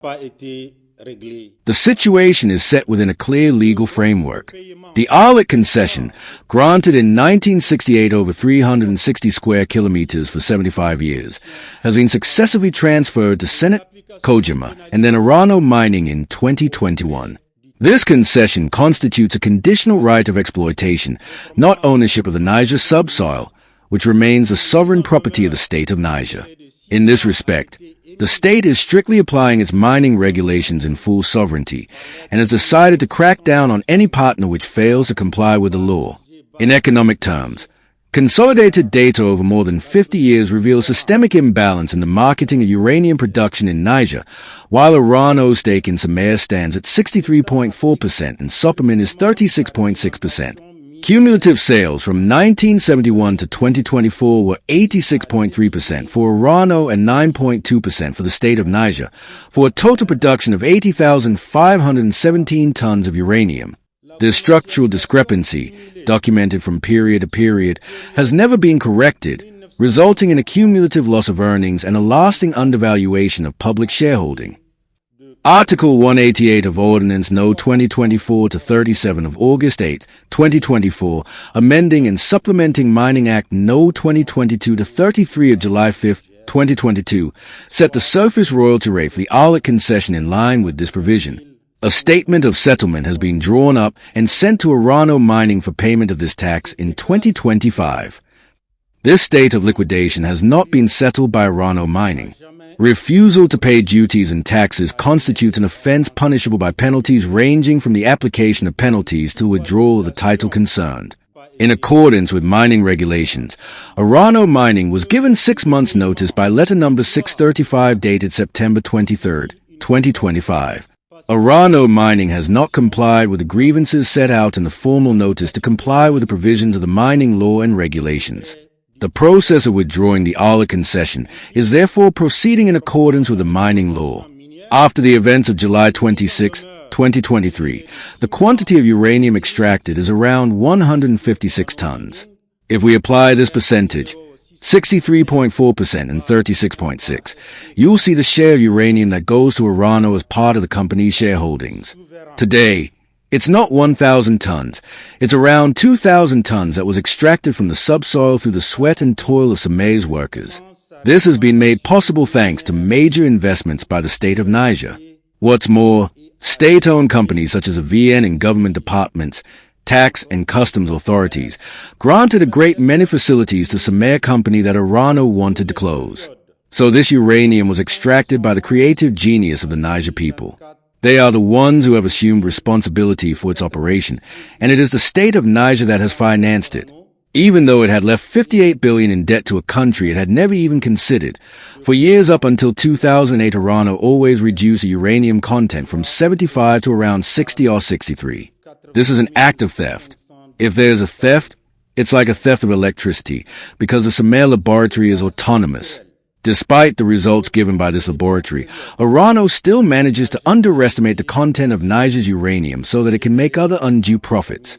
The situation is set within a clear legal framework. The Arlit concession, granted in 1968 over 360 square kilometers for 75 years, has been successively transferred to Senate, Kojima, and then Orano Mining in 2021. This concession constitutes a conditional right of exploitation, not ownership of the Niger subsoil, which remains the sovereign property of the state of Niger. In this respect, the state is strictly applying its mining regulations in full sovereignty and has decided to crack down on any partner which fails to comply with the law. In economic terms, consolidated data over more than 50 years reveals systemic imbalance in the marketing of uranium production in Niger, while Orano's stake in Somair stands at 63.4% and Somair is 36.6%. Cumulative sales from 1971 to 2024 were 86.3% for Orano and 9.2% for the state of Niger, for a total production of 80,517 tons of uranium. This structural discrepancy, documented from period to period, has never been corrected, resulting in a cumulative loss of earnings and a lasting undervaluation of public shareholding. Article 188 of Ordinance No. 2024-37 of August 8, 2024, amending and supplementing Mining Act No. 2022-33 of July 5, 2022, set the surface royalty rate for the Arlit concession in line with this provision. A statement of settlement has been drawn up and sent to Orano Mining for payment of this tax in 2025. This state of liquidation has not been settled by Orano Mining. Refusal to pay duties and taxes constitutes an offense punishable by penalties ranging from the application of penalties to withdrawal of the title concerned. In accordance with mining regulations, Orano Mining was given 6 months' notice by letter number 635 dated September 23, 2025. Orano Mining has not complied with the grievances set out in the formal notice to comply with the provisions of the mining law and regulations. The process of withdrawing the Arlit concession is therefore proceeding in accordance with the mining law. After the events of July 26, 2023, the quantity of uranium extracted is around 156 tons. If we apply this percentage, 63.4% and 36.6%, you'll see the share of uranium that goes to Orano as part of the company's shareholdings. Today, it's not 1,000 tons. It's around 2,000 tons that was extracted from the subsoil through the sweat and toil of Somair's workers. This has been made possible thanks to major investments by the state of Niger. What's more, state-owned companies such as the VN and government departments, tax and customs authorities, granted a great many facilities to Somair company that Orano wanted to close. So this uranium was extracted by the creative genius of the Niger people. They are the ones who have assumed responsibility for its operation, and it is the state of Niger that has financed it. Even though it had left $58 billion in debt to a country it had never even considered, for years up until 2008 Orano always reduced the uranium content from 75 to around 60 or 63. This is an act of theft. If there's a theft, it's like a theft of electricity, because the Somair laboratory is autonomous. Despite the results given by this laboratory, Orano still manages to underestimate the content of Niger's uranium so that it can make other undue profits.